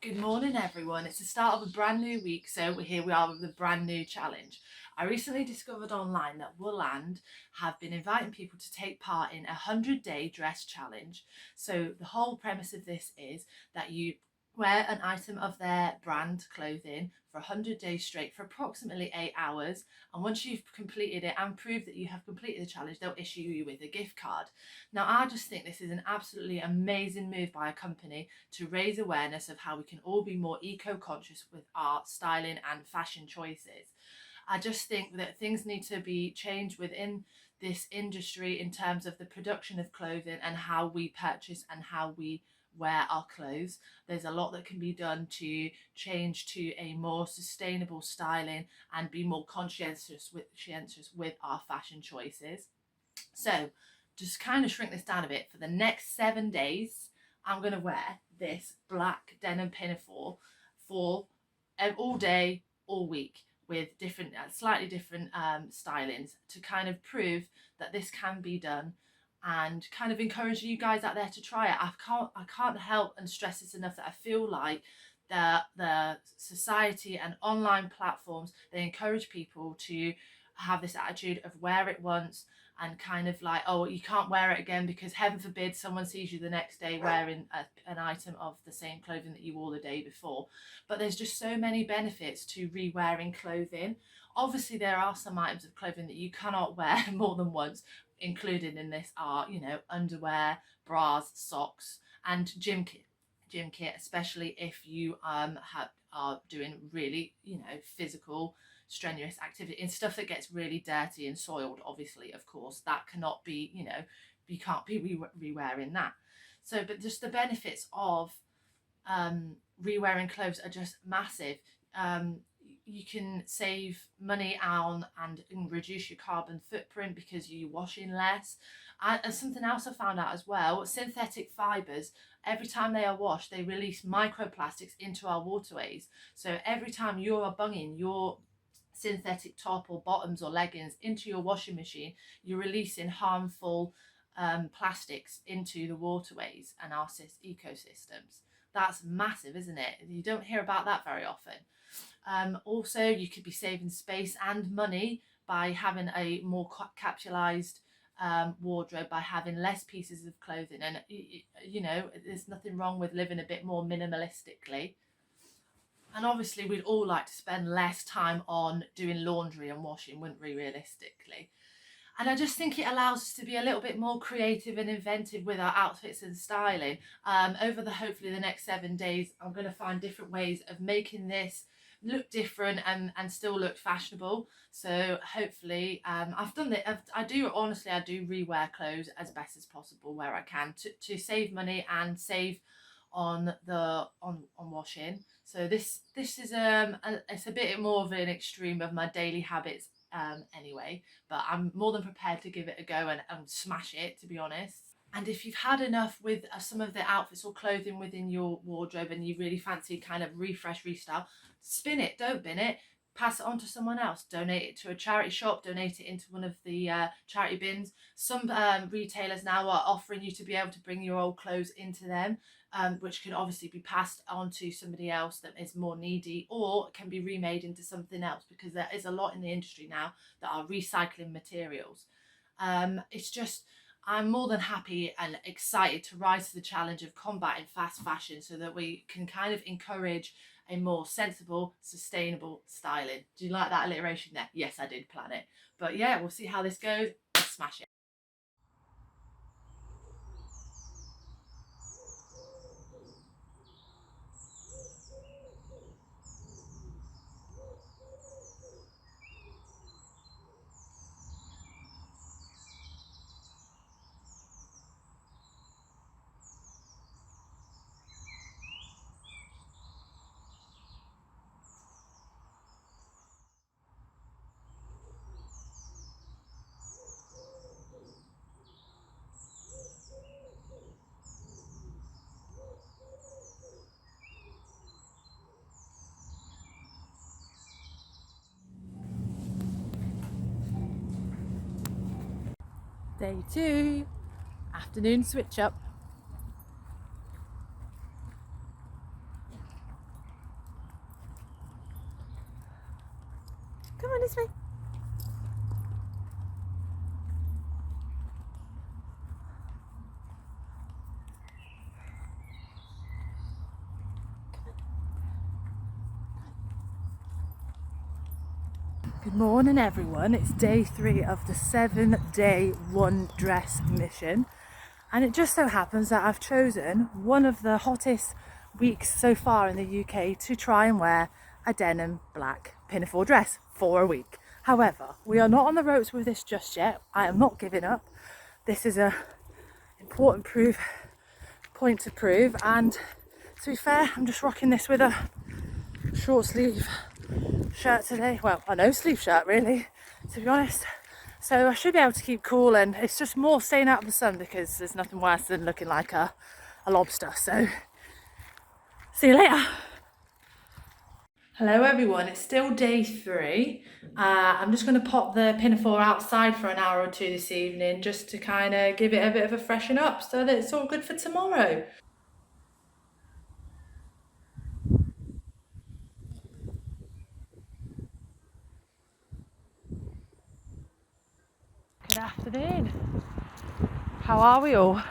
Good morning, everyone. It's the start of a brand new week, so here we are with a brand new challenge. I recently discovered online that Woolland have been inviting people to take part in a 100-day dress challenge. So the whole premise of this is that you wear an item of their brand clothing for 100 days straight for approximately 8 hours, and once you've completed it and proved that you have completed the challenge, they'll issue you with a gift card. Now, I just think this is an absolutely amazing move by a company to raise awareness of how we can all be more eco-conscious with our styling and fashion choices. I just think that things need to be changed within this industry in terms of the production of clothing and how we purchase and how we wear our clothes. There's a lot that can be done to change to a more sustainable styling and be more conscientious with our fashion choices. So just kind of shrink this down a bit. For the next 7 days, I'm going to wear this black denim pinafore for all day, all week, with different, slightly different stylings to kind of prove that this can be done and kind of encourage you guys out there to try it. I can't help and stress this enough that I feel like the society and online platforms, they encourage people to have this attitude of wear it once and kind of like, oh, you can't wear it again because heaven forbid someone sees you the next day wearing an item of the same clothing that you wore the day before. But there's just so many benefits to re-wearing clothing. Obviously, there are some items of clothing that you cannot wear more than once. Included in this are, underwear, bras, socks, and gym kit, especially if you are doing really, physical strenuous activity and stuff that gets really dirty and soiled. Obviously, of course, that cannot be, you can't be re-wearing that. So, but just the benefits of re-wearing clothes are just massive. You can save money on and reduce your carbon footprint because you're washing less. And something else I found out as well, synthetic fibres, every time they are washed, they release microplastics into our waterways. So every time you are bunging your synthetic top or bottoms or leggings into your washing machine, you're releasing harmful plastics into the waterways and our ecosystems. That's massive, isn't it? You don't hear about that very often. Also, you could be saving space and money by having a more capsulized wardrobe, by having less pieces of clothing. And, there's nothing wrong with living a bit more minimalistically. And obviously, we'd all like to spend less time on doing laundry and washing, wouldn't we, realistically? And I just think it allows us to be a little bit more creative and inventive with our outfits and styling. Over hopefully the next 7 days, I'm going to find different ways of making this look different and still look fashionable. So hopefully, I've done it. I do rewear clothes as best as possible where I can to save money and save on washing. So this is it's a bit more of an extreme of my daily habits anyway, but I'm more than prepared to give it a go and smash it, to be honest. And if you've had enough with some of the outfits or clothing within your wardrobe and you really fancy kind of restyle, spin it, don't bin it, pass it on to someone else, donate it to a charity shop, donate it into one of the charity bins. Some retailers now are offering you to be able to bring your old clothes into them, which can obviously be passed on to somebody else that is more needy, or can be remade into something else, because there is a lot in the industry now that are recycling materials. It's just, I'm more than happy and excited to rise to the challenge of combating fast fashion so that we can kind of encourage a more sensible, sustainable styling. Do you like that alliteration there? Yes, I did plan it. But yeah, we'll see how this goes. Let's smash it. Day 2, afternoon switch up. Come on this way. Good morning everyone, it's day 3 of the 7-day one dress mission, and it just so happens that I've chosen one of the hottest weeks so far in the UK to try and wear a denim black pinafore dress for a week. However, we are not on the ropes with this just yet. I am not giving up. This is a important point to prove, and to be fair, I'm just rocking this with a short sleeve shirt today. Well, a no sleeve shirt really, to be honest. So I should be able to keep cool, and it's just more staying out of the sun because there's nothing worse than looking like a lobster. So see you later. Hello everyone, it's still day 3. I'm just going to pop the pinafore outside for an hour or 2 this evening just to kind of give it a bit of a freshen up so that it's all good for tomorrow. Good afternoon. How are we all?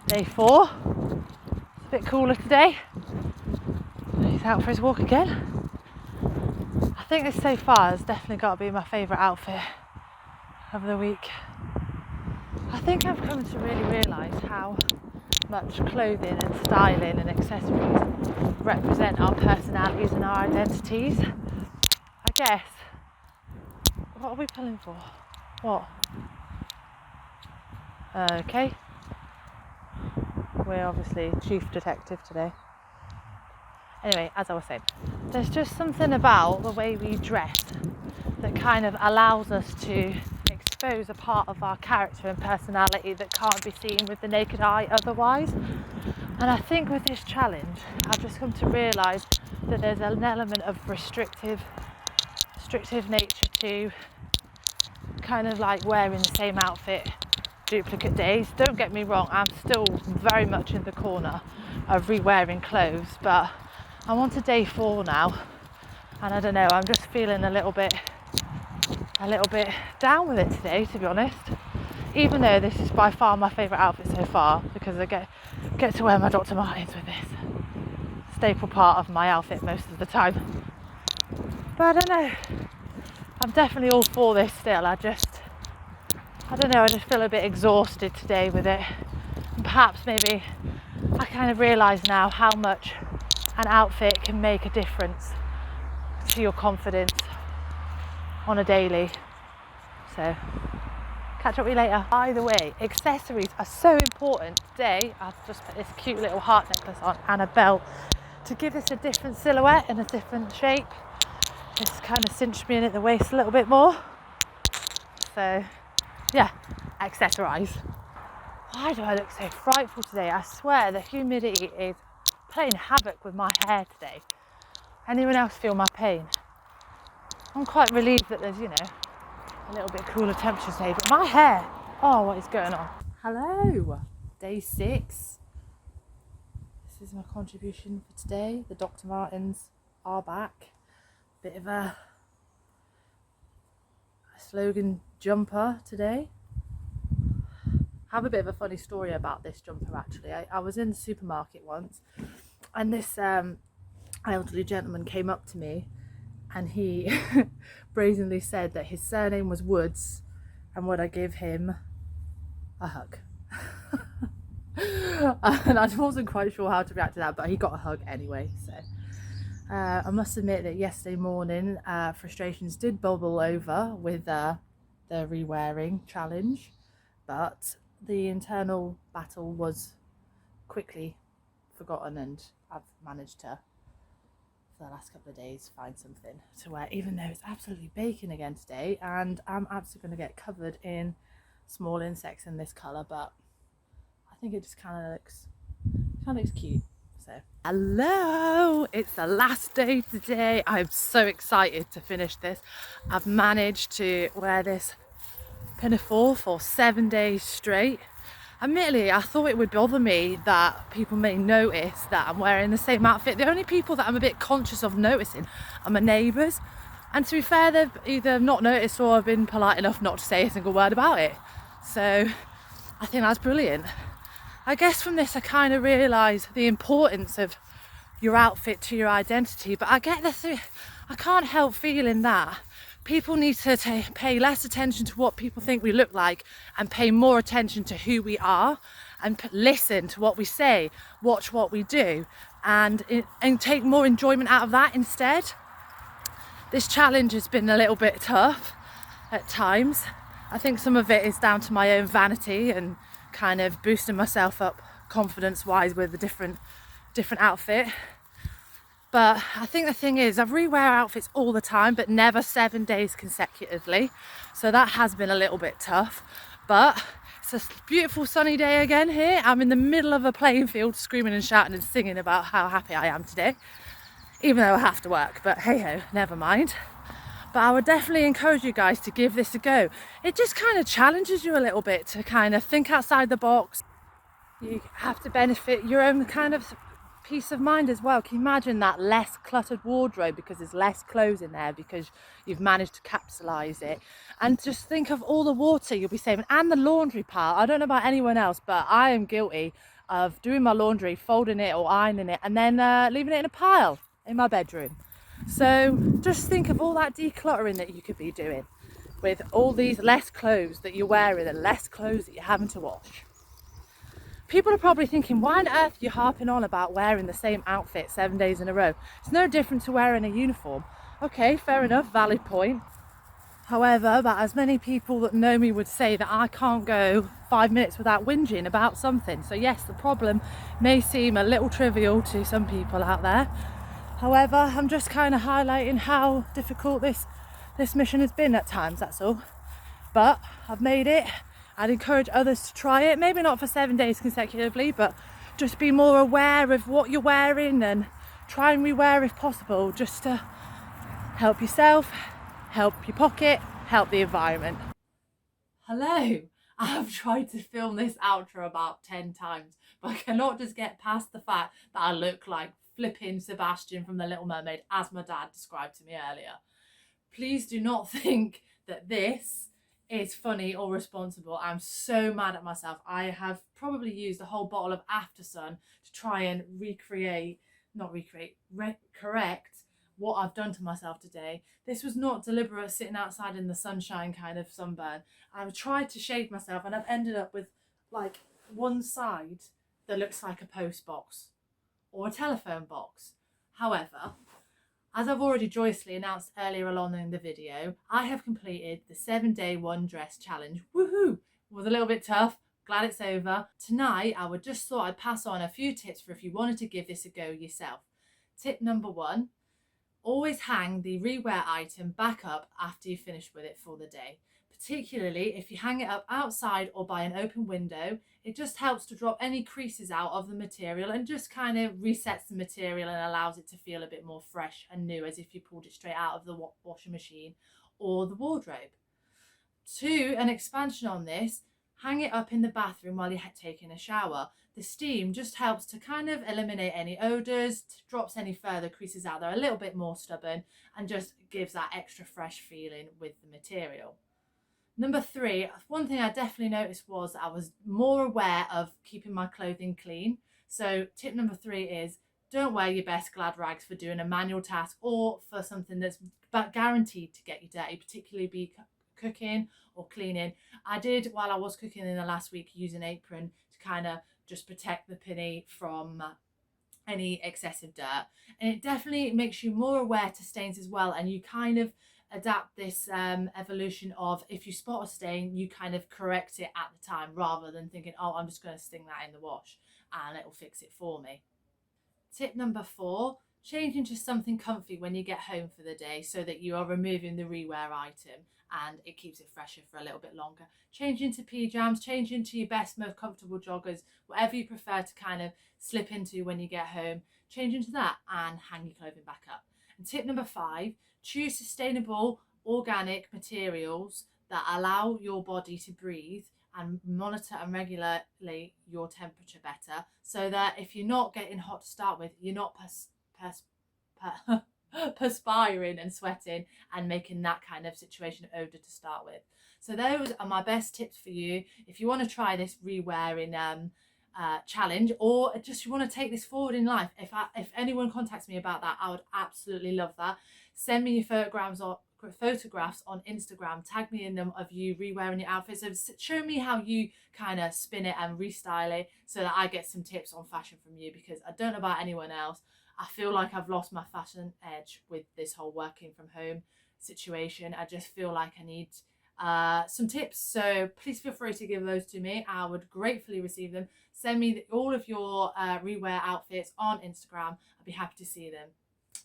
Day 4. It's a bit cooler today. He's out for his walk again. I think this so far has definitely got to be my favourite outfit of the week. I think I've come to really realise how much clothing and styling and accessories represent our personalities and our identities. I guess, what are we pulling for? What? Okay. We're obviously chief detective today. Anyway, as I was saying, there's just something about the way we dress that kind of allows us to expose a part of our character and personality that can't be seen with the naked eye otherwise. And I think with this challenge, I've just come to realise that there's an element of restrictive nature to kind of like wearing the same outfit duplicate days. Don't get me wrong, I'm still very much in the corner of re-wearing clothes, but I'm on to day 4 now, and I don't know, I'm just feeling a little bit down with it today, to be honest, even though this is by far my favourite outfit so far, because I get to wear my Dr. Martens with this, staple part of my outfit most of the time. But I don't know, I'm definitely all for this still. I just feel a bit exhausted today with it, and perhaps maybe I kind of realise now how much an outfit can make a difference to your confidence on a daily. So catch up with you later. By the way, accessories are so important. Today I've just put this cute little heart necklace on and a belt to give this a different silhouette and a different shape. It's kind of cinched me in at the waist a little bit more. So yeah, accessorise. Why do I look so frightful today? I swear the humidity is playing havoc with my hair today. Anyone else feel my pain? I'm quite relieved that there's, a little bit cooler temperature today, but my hair, oh, what is going on? Hello, day 6. This is my contribution for today. The Dr. Martens are back. Bit of a slogan jumper today. I have a bit of a funny story about this jumper actually. I was in the supermarket once, and this elderly gentleman came up to me, and he brazenly said that his surname was Woods and would I give him a hug. And I wasn't quite sure how to react to that, but he got a hug anyway. So I must admit that yesterday morning frustrations did bubble over with the re-wearing challenge, but the internal battle was quickly forgotten, and I've managed to, for the last couple of days, find something to wear, even though it's absolutely baking again today, and I'm absolutely going to get covered in small insects in this colour, but I think it just kind of looks cute. So hello, it's the last day today. I'm so excited to finish this. I've managed to wear this pinafore for 7 days straight. Admittedly, I thought it would bother me that people may notice that I'm wearing the same outfit. The only people that I'm a bit conscious of noticing are my neighbours, And to be fair, they've either not noticed or have been polite enough not to say a single word about it. So I think that's brilliant. I guess from this I kind of realise the importance of your outfit to your identity, but I get I can't help feeling that people need to pay less attention to what people think we look like and pay more attention to who we are, and listen to what we say, watch what we do, and take more enjoyment out of that instead. This challenge has been a little bit tough at times. I think some of it is down to my own vanity and kind of boosting myself up confidence wise with a different outfit. But I think the thing is, I rewear outfits all the time, but never 7 days consecutively. So that has been a little bit tough. But it's a beautiful sunny day again here. I'm in the middle of a playing field screaming and shouting and singing about how happy I am today, even though I have to work, but hey ho, never mind. But I would definitely encourage you guys to give this a go. It just kind of challenges you a little bit to kind of think outside the box. You have to benefit your own kind of peace of mind as well. Can you imagine that less cluttered wardrobe because there's less clothes in there because you've managed to capsulise it? And just think of all the water you'll be saving, and the laundry pile. I don't know about anyone else, but I am guilty of doing my laundry, folding it or ironing it, and then leaving it in a pile in my bedroom. So just think of all that decluttering that you could be doing with all these less clothes that you're wearing and less clothes that you're having to wash. People are probably thinking, why on earth are you harping on about wearing the same outfit 7 days in a row? It's no different to wearing a uniform. Okay, fair enough, valid point. However, about as many people that know me would say that I can't go 5 minutes without whinging about something. So yes, the problem may seem a little trivial to some people out there. However, I'm just kind of highlighting how difficult this mission has been at times, that's all. But I've made it. I'd encourage others to try it, maybe not for 7 days consecutively, but just be more aware of what you're wearing and try and rewear if possible, just to help yourself, help your pocket, help the environment. Hello, I've tried to film this outro about 10 times, but I cannot just get past the fact that I look like flipping Sebastian from The Little Mermaid, as my dad described to me earlier. Please do not think that this is funny or responsible. I'm so mad at myself. I have probably used a whole bottle of After Sun to try and correct what I've done to myself today. This was not deliberate sitting outside in the sunshine kind of sunburn. I've tried to shade myself and I've ended up with like one side that looks like a post box or a telephone box. However, as I've already joyously announced earlier on in the video, I have completed the 7-day one dress challenge. Woohoo! It was a little bit tough. Glad it's over. Tonight, I would just thought I'd pass on a few tips for if you wanted to give this a go yourself. Tip number 1, always hang the rewear item back up after you finish with it for the day. Particularly if you hang it up outside or by an open window, it just helps to drop any creases out of the material and just kind of resets the material and allows it to feel a bit more fresh and new, as if you pulled it straight out of the washing machine or the wardrobe. 2, an expansion on this, hang it up in the bathroom while you're taking a shower. The steam just helps to kind of eliminate any odours, drops any further creases out there a little bit more stubborn, and just gives that extra fresh feeling with the material. Number 3, one thing I definitely noticed was I was more aware of keeping my clothing clean. So tip number 3 is don't wear your best glad rags for doing a manual task or for something that's guaranteed to get you dirty, particularly be cooking or cleaning. I did, while I was cooking in the last week, use an apron to kind of just protect the pinny from any excessive dirt. And it definitely makes you more aware to stains as well, and you kind of adapt this evolution of, if you spot a stain, you kind of correct it at the time rather than thinking, oh, I'm just going to sting that in the wash and it'll fix it for me. Tip number 4, change into something comfy when you get home for the day so that you are removing the rewear item and it keeps it fresher for a little bit longer. Change into pyjamas, change into your best, most comfortable joggers, whatever you prefer to kind of slip into when you get home. Change into that and hang your clothing back up. And tip number 5, choose sustainable organic materials that allow your body to breathe and monitor and regulate your temperature better, so that if you're not getting hot to start with, you're not perspiring and sweating and making that kind of situation odor to start with. So those are my best tips for you if you want to try this re-wearing challenge, or just you want to take this forward in life. If anyone contacts me about that, I would absolutely love that. Send me your photographs on Instagram, tag me in them of you re-wearing your outfits. So show me how you kind of spin it and restyle it so that I get some tips on fashion from you, because I don't know about anyone else. I feel like I've lost my fashion edge with this whole working from home situation. I just feel like I need some tips. So please feel free to give those to me. I would gratefully receive them. Send me all of your rewear outfits on Instagram. I'd be happy to see them.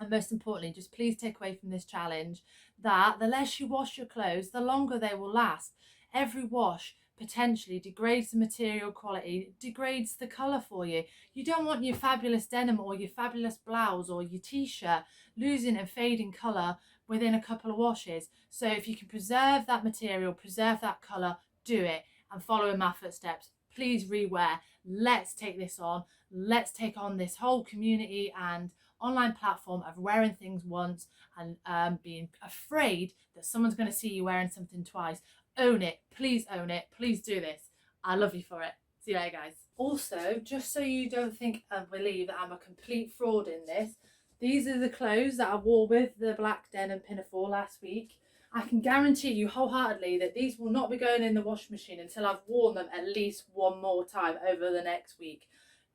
And most importantly, just please take away from this challenge that the less you wash your clothes, the longer they will last. Every wash potentially degrades the material quality, degrades the colour for you. You don't want your fabulous denim or your fabulous blouse or your t-shirt losing and fading colour within a couple of washes. So if you can preserve that material, preserve that colour, do it, and follow in my footsteps. Please rewear. Let's take this on. Let's take on this whole community and online platform of wearing things once and being afraid that someone's going to see you wearing something twice. Own it. Please own it. Please do this. I love you for it. See you later, guys. Also, just so you don't think and believe that I'm a complete fraud in this, these are the clothes that I wore with the black denim pinafore last week. I can guarantee you wholeheartedly that these will not be going in the washing machine until I've worn them at least one more time over the next week.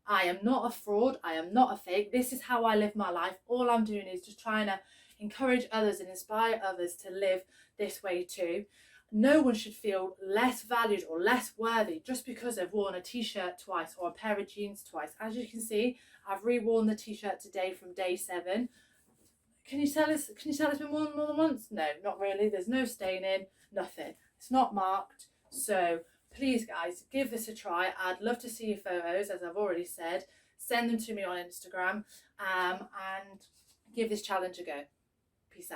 I am not a fraud. I am not a fake. This is how I live my life. All I'm doing is just trying to encourage others and inspire others to live this way too. No one should feel less valued or less worthy just because they've worn a t-shirt twice or a pair of jeans twice. As you can see, I've reworn the t-shirt today from day 7. Can you tell it's been worn more than once? No, not really. There's no staining, nothing. It's not marked. So please, guys, give this a try. I'd love to see your photos, as I've already said. Send them to me on Instagram and give this challenge a go.